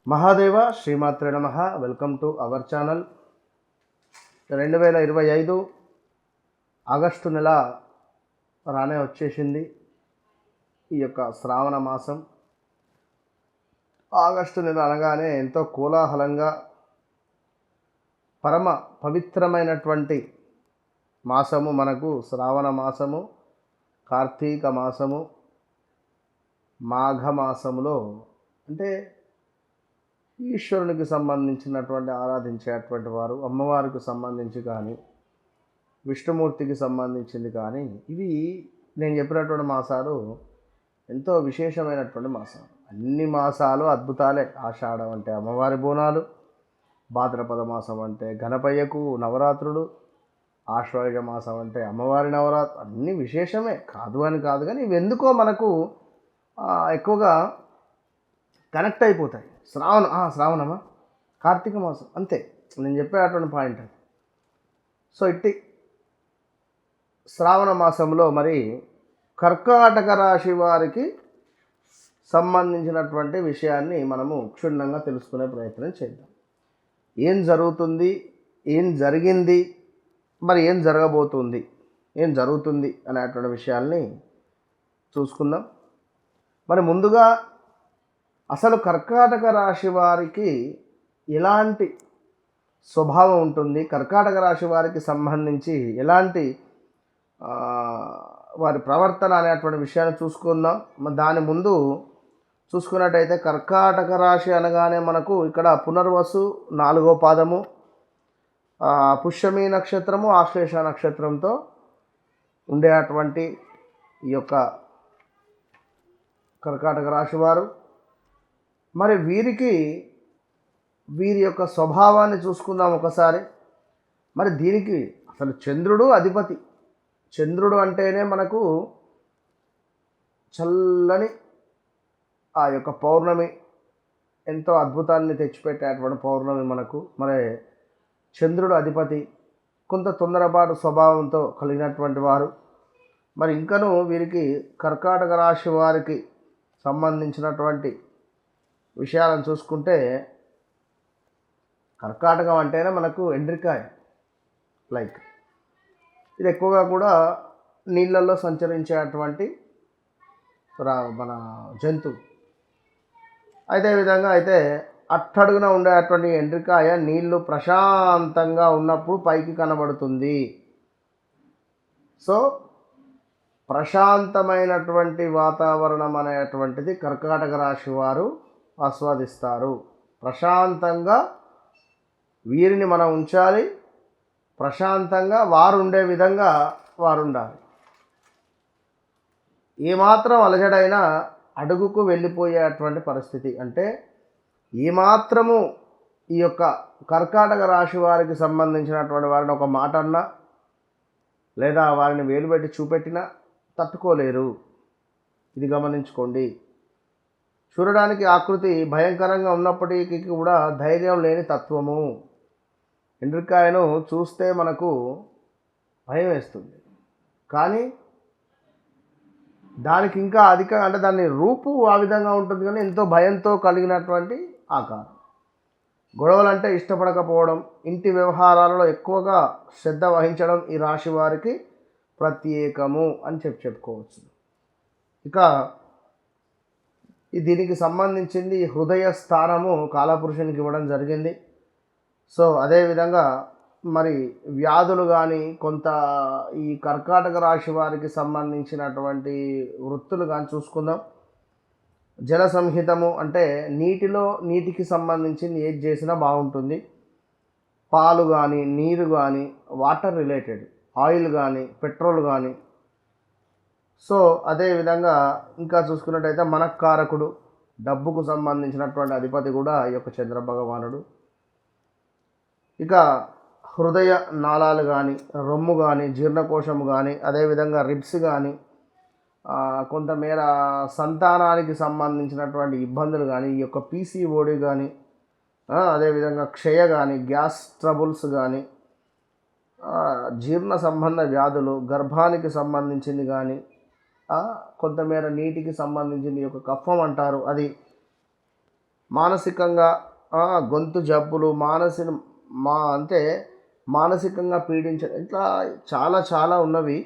మహాదేవ శ్రీమాత్రే నమః. Welcome to our channel. 2025 August నెల రానే వచ్చేసింది. ఈ యొక్క శ్రావణ మాసం ఆగస్టు నెల అనగానే ఎంతో కోలాహలంగా పరమ పవిత్రమైనటువంటి మాసము మనకు శ్రావణ మాసము, కార్తీక మాసము, మాఘ మాసములో అంటే ఈశ్వరునికి సంబంధించినటువంటి ఆరాధించేటువంటి వారు, అమ్మవారికి సంబంధించి కానీ విష్ణుమూర్తికి సంబంధించింది కానీ ఇవి నేను చెప్పినటువంటి మాసాలు ఎంతో విశేషమైనటువంటి మాసాలు. అన్ని మాసాలు అద్భుతాలే. ఆషాఢం అంటే అమ్మవారి బోనాలు, భాద్రపద మాసం అంటే గణపయ్యకు నవరాత్రులు, ఆశ్వయుజ మాసం అంటే అమ్మవారి నవరాత్రు, అన్నీ విశేషమే. కాదు అని కాదు, కానీ ఇవి ఎందుకో మనకు ఎక్కువగా కనెక్ట్ అయిపోతాయి. శ్రావణమా, కార్తీక మాసం అంతే నేను చెప్పేటువంటి పాయింట్ అది. సో ఇట్టి శ్రావణ మాసంలో మరి కర్కాటక రాశి వారికి సంబంధించినటువంటి విషయాన్ని మనము క్షుణ్ణంగా తెలుసుకునే ప్రయత్నం చేద్దాం. ఏం జరుగుతుంది, ఏం జరిగింది, మరి ఏం జరగబోతుంది, ఏం జరుగుతుంది అనేటువంటి విషయాల్ని చూసుకుందాం. మరి ముందుగా అసలు కర్కాటక రాశి వారికి ఎలాంటి స్వభావం ఉంటుంది, కర్కాటక రాశి వారికి సంబంధించి ఎలాంటి వారి ప్రవర్తన అనేటువంటి విషయాన్ని చూసుకుందాం. దాని ముందు చూసుకున్నట్టయితే కర్కాటక రాశి అనగానే మనకు ఇక్కడ పునర్వసు 4వ పాదము, పుష్యమి నక్షత్రము, ఆశ్లేష నక్షత్రంతో ఉండేటువంటి ఈ యొక్క కర్కాటక రాశి వారు మరి వీరి యొక్క స్వభావాన్ని చూసుకుందాం ఒకసారి. మరి దీనికి అసలు చంద్రుడు అధిపతి. చంద్రుడు అంటేనే మనకు చల్లని ఆ యొక్క పౌర్ణమి, ఎంతో అద్భుతాన్ని తెచ్చిపెట్టేటువంటి పౌర్ణమి మనకు. మరి చంద్రుడు అధిపతి, కొంత తొందరపాటు స్వభావంతో కలిగినటువంటి వారు. మరి ఇంకను వీరికి కర్కాటక రాశి వారికి సంబంధించినటువంటి విషయాలను చూసుకుంటే కర్కాటకం అంటేనే మనకు ఎండ్రికాయ లైక్ ఇది ఎక్కువగా కూడా నీళ్ళల్లో సంచరించేటువంటి మన జంతువు. విధంగా అయితే అట్టడుగున ఉండేటువంటి ఎండ్రికాయ నీళ్లు ప్రశాంతంగా ఉన్నప్పుడు పైకి కనబడుతుంది. సో ప్రశాంతమైనటువంటి వాతావరణం అనేటువంటిది కర్కాటక రాశి వారు ఆస్వాదిస్తారు. ప్రశాంతంగా వీరిని మనం ఉంచాలి, ప్రశాంతంగా వారు ఉండే విధంగా వారు ఉండాలి. ఏమాత్రం అలజడైనా అడుగుకు వెళ్ళిపోయేటువంటి పరిస్థితి. అంటే ఏమాత్రము ఈ యొక్క కర్కాటక రాశి వారికి సంబంధించినటువంటి వారిని ఒక మాట అన్నా లేదా వారిని వేలు పెట్టి చూపెట్టినా తట్టుకోలేరు. ఇది గమనించుకోండి. చూడడానికి ఆకృతి భయంకరంగా ఉన్నప్పటికీ కూడా ధైర్యం లేని తత్వము. ఎండ్రికాయను చూస్తే మనకు భయం వేస్తుంది, కానీ దానికి ఇంకా అధికంగా అంటే దాని రూపు ఆ విధంగా ఉంటుంది, కానీ ఎంతో భయంతో కలిగినటువంటి ఆకారం. గొడవలంటే ఇష్టపడకపోవడం, ఇంటి వ్యవహారాలలో ఎక్కువగా శ్రద్ధ వహించడం ఈ రాశి వారికి ప్రత్యేకము అని చెప్పుకోవచ్చు. ఇక దీనికి సంబంధించింది హృదయ స్థానము కాలపురుషునికి ఇవ్వడం జరిగింది. సో అదేవిధంగా మరి వ్యాధులు కానీ కొంత ఈ కర్కాటక రాశి వారికి సంబంధించినటువంటి వృత్తులు కానీ చూసుకుందాం. జల సంహితము అంటే నీటికి సంబంధించింది ఏది చేసినా బాగుంటుంది. పాలు కానీ, నీరు కానీ, వాటర్ రిలేటెడ్, ఆయిల్ కానీ, పెట్రోల్ కానీ. సో అదేవిధంగా ఇంకా చూసుకున్నట్టయితే మనక్కారకుడు, డబ్బుకు సంబంధించినటువంటి అధిపతి కూడా ఈ యొక్క చంద్ర భగవానుడు. ఇక హృదయ నాళాలు కానీ, రొమ్ము కానీ, జీర్ణకోశము కానీ, అదేవిధంగా రిబ్స్ కానీ, కొంతమేర సంతానానికి సంబంధించినటువంటి ఇబ్బందులు కానీ, ఈ యొక్క పీసీఓడి కానీ, అదేవిధంగా క్షయ కానీ, గ్యాస్ ట్రబుల్స్ కానీ, జీర్ణ సంబంధ వ్యాధులు, గర్భానికి సంబంధించింది కానీ, కొంతమేర నీటికి సంబంధించింది యొక్క కఫం అంటారు, అది మానసికంగా గొంతు జబ్బులు, అంటే మానసికంగా పీడించడం, ఇట్లా చాలా చాలా ఉన్నవి.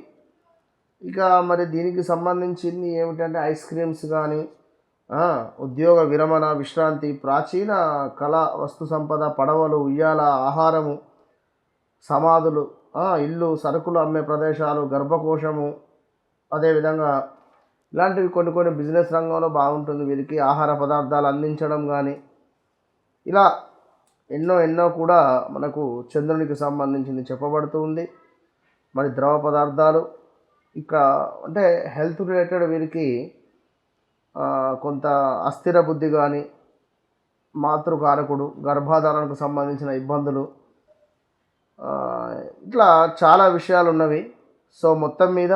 ఇక మరి దీనికి సంబంధించింది ఏమిటంటే ఐస్ క్రీమ్స్ కానీ, ఉద్యోగ విరమణ, విశ్రాంతి, ప్రాచీన కళా వస్తు సంపద, పడవలు, ఉయ్యాల, ఆహారము, సమాధులు, ఇల్లు, సరుకులు అమ్మే ప్రదేశాలు, గర్భకోశము, అదేవిధంగా ఇలాంటివి కొన్ని కొన్ని బిజినెస్ రంగంలో బాగుంటుంది వీరికి. ఆహార పదార్థాలు అందించడం కానీ, ఇలా ఎన్నో ఎన్నో కూడా మనకు చంద్రునికి సంబంధించింది చెప్పబడుతూ ఉంది. మరి ద్రవ పదార్థాలు ఇక అంటే హెల్త్ రిలేటెడ్ వీరికి కొంత అస్థిర బుద్ధి కానీ, మాతృకారకుడు, గర్భాధారణకు సంబంధించిన ఇబ్బందులు, ఇట్లా చాలా విషయాలు ఉన్నవి. సో మొత్తం మీద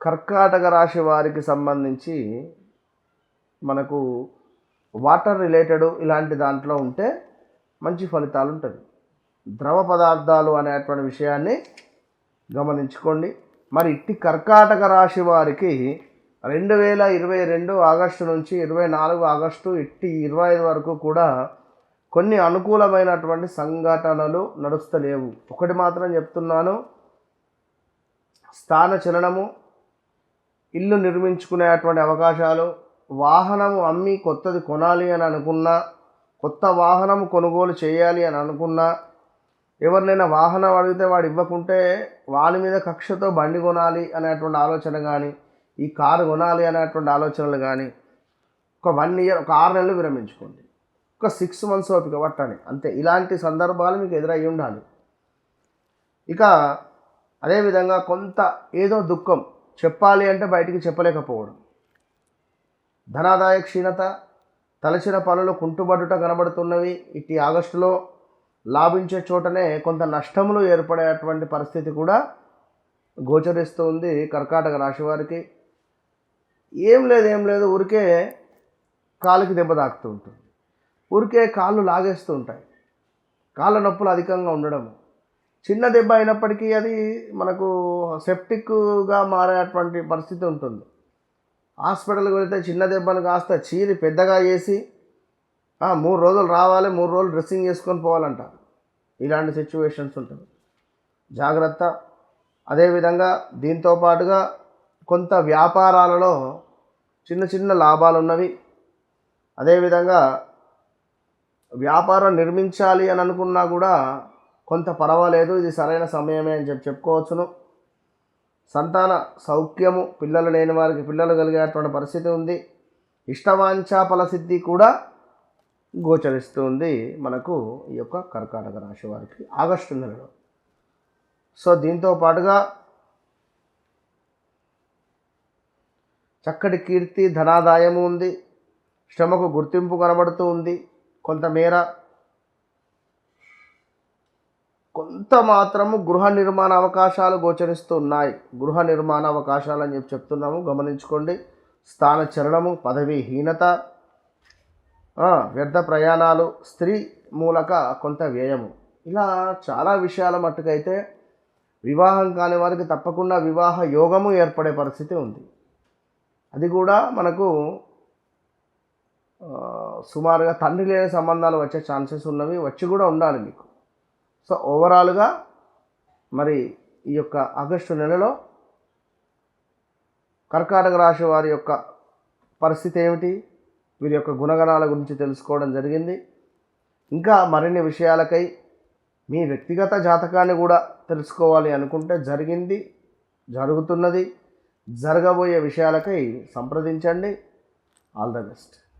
కర్కాటక రాశి వారికి సంబంధించి మనకు వాటర్ రిలేటెడ్ ఇలాంటి దాంట్లో ఉంటే మంచి ఫలితాలు ఉంటుంది. ద్రవ పదార్థాలు అనేటువంటి విషయాన్ని గమనించుకోండి. మరి ఇట్టి కర్కాటక రాశి వారికి 2022 ఆగస్టు నుంచి 24 ఆగస్టు ఇట్టి 25 వరకు కూడా కొన్ని అనుకూలమైనటువంటి సంఘటనలు నడుస్తలేవు. ఒకటి మాత్రం చెప్తున్నాను, స్థాన చలనము, ఇల్లు నిర్మించుకునేటువంటి అవకాశాలు, వాహనము అమ్మి కొత్తది కొనాలి అని అనుకున్నా, కొత్త వాహనము కొనుగోలు చేయాలి అని అనుకున్నా, ఎవరినైనా వాహనం అడిగితే వాడు ఇవ్వకుంటే వాని మీద కక్షతో బండి కొనాలి అనేటువంటి ఆలోచన కానీ, ఈ కారు కొనాలి అనేటువంటి ఆలోచనలు కానీ, ఒక 1 ఇయర్, ఒక 6 నెలలు విరమించుకోండి, ఒక 6 మంత్స్ ఓపిక పట్టండి అంతే. ఇలాంటి సందర్భాలు మీకు ఎదురయ్యి ఉండాలి. ఇక అదేవిధంగా కొంత ఏదో దుఃఖం చెప్పాలి అంటే బయటికి చెప్పలేకపోవడం, ధనాదాయ క్షీణత, తలచిన పనులు కుంటుబడుట కనబడుతున్నవి. ఇట్టి ఆగస్టులో లాభించే చోటనే కొంత నష్టములు ఏర్పడేటువంటి పరిస్థితి కూడా గోచరిస్తూ ఉంది కర్కాటక రాశి వారికి. ఏం లేదు, ఊరికే కాలుకి దెబ్బ తాకుతూ ఉంటుంది, ఊరికే కాళ్ళు లాగేస్తూ ఉంటాయి, కాళ్ళ నొప్పులు అధికంగా ఉండడము. చిన్న దెబ్బ అయినప్పటికీ అది మనకు సెప్టిక్గా మారేటువంటి పరిస్థితి ఉంటుంది. హాస్పిటల్కి వెళితే చిన్న దెబ్బను కాస్త చీరి పెద్దగా చేసి 3 రోజులు రావాలి, 3 రోజులు డ్రెస్సింగ్ చేసుకొని పోవాలంట. ఇలాంటి సిచ్యువేషన్స్ ఉంటుంది, జాగ్రత్త. అదేవిధంగా దీంతో పాటుగా కొంత వ్యాపారాలలో చిన్న చిన్న లాభాలు ఉన్నవి. అదేవిధంగా వ్యాపారం నిర్మించాలి అని అనుకున్నా కూడా కొంత పర్వాలేదు, ఇది సరైన సమయమే అని చెప్పుకోవచ్చును. సంతాన సౌఖ్యము, పిల్లలు లేని వారికి పిల్లలు కలిగేటువంటి పరిస్థితి ఉంది. ఇష్టవాంఛా ఫలసిద్ధి కూడా గోచరిస్తుంది మనకు ఈ యొక్క కర్కాటక రాశి వారికి ఆగస్టు నెలలో. సో దీంతో పాటుగా చక్కటి కీర్తి, ధనాదాయము ఉంది, శ్రమకు గుర్తింపు కనబడుతూ ఉంది. కొంతమేర కొంత మాత్రము గృహ నిర్మాణ అవకాశాలు గోచరిస్తూ ఉన్నాయి. గృహ నిర్మాణ అవకాశాలు అని చెప్తున్నాము, గమనించుకోండి. స్థాన చలనము, పదవీ హీనత, వ్యర్థ ప్రయాణాలు, స్త్రీ మూలక కొంత వ్యయము, ఇలా చాలా విషయాల మట్టుకైతే వివాహం కాని వారికి తప్పకుండా వివాహ యోగము ఏర్పడే పరిస్థితి ఉంది. అది కూడా మనకు సుమారుగా తండ్రి లేని సంబంధాలు వచ్చే ఛాన్సెస్ ఉన్నవి, వచ్చి కూడా ఉండాలి మీకు. సో ఓవరాల్గా మరి ఈ యొక్క ఆగస్టు నెలలో కర్కాటక రాశి వారి యొక్క పరిస్థితి ఏమిటి, వీరి యొక్క గుణగణాల గురించి తెలుసుకోవడం జరిగింది. ఇంకా మరిన్ని విషయాలకై మీ వ్యక్తిగత జాతకాన్ని కూడా తెలుసుకోవాలి అనుకుంటే జరిగింది, జరుగుతున్నది, జరగబోయే విషయాలకై సంప్రదించండి. All the best.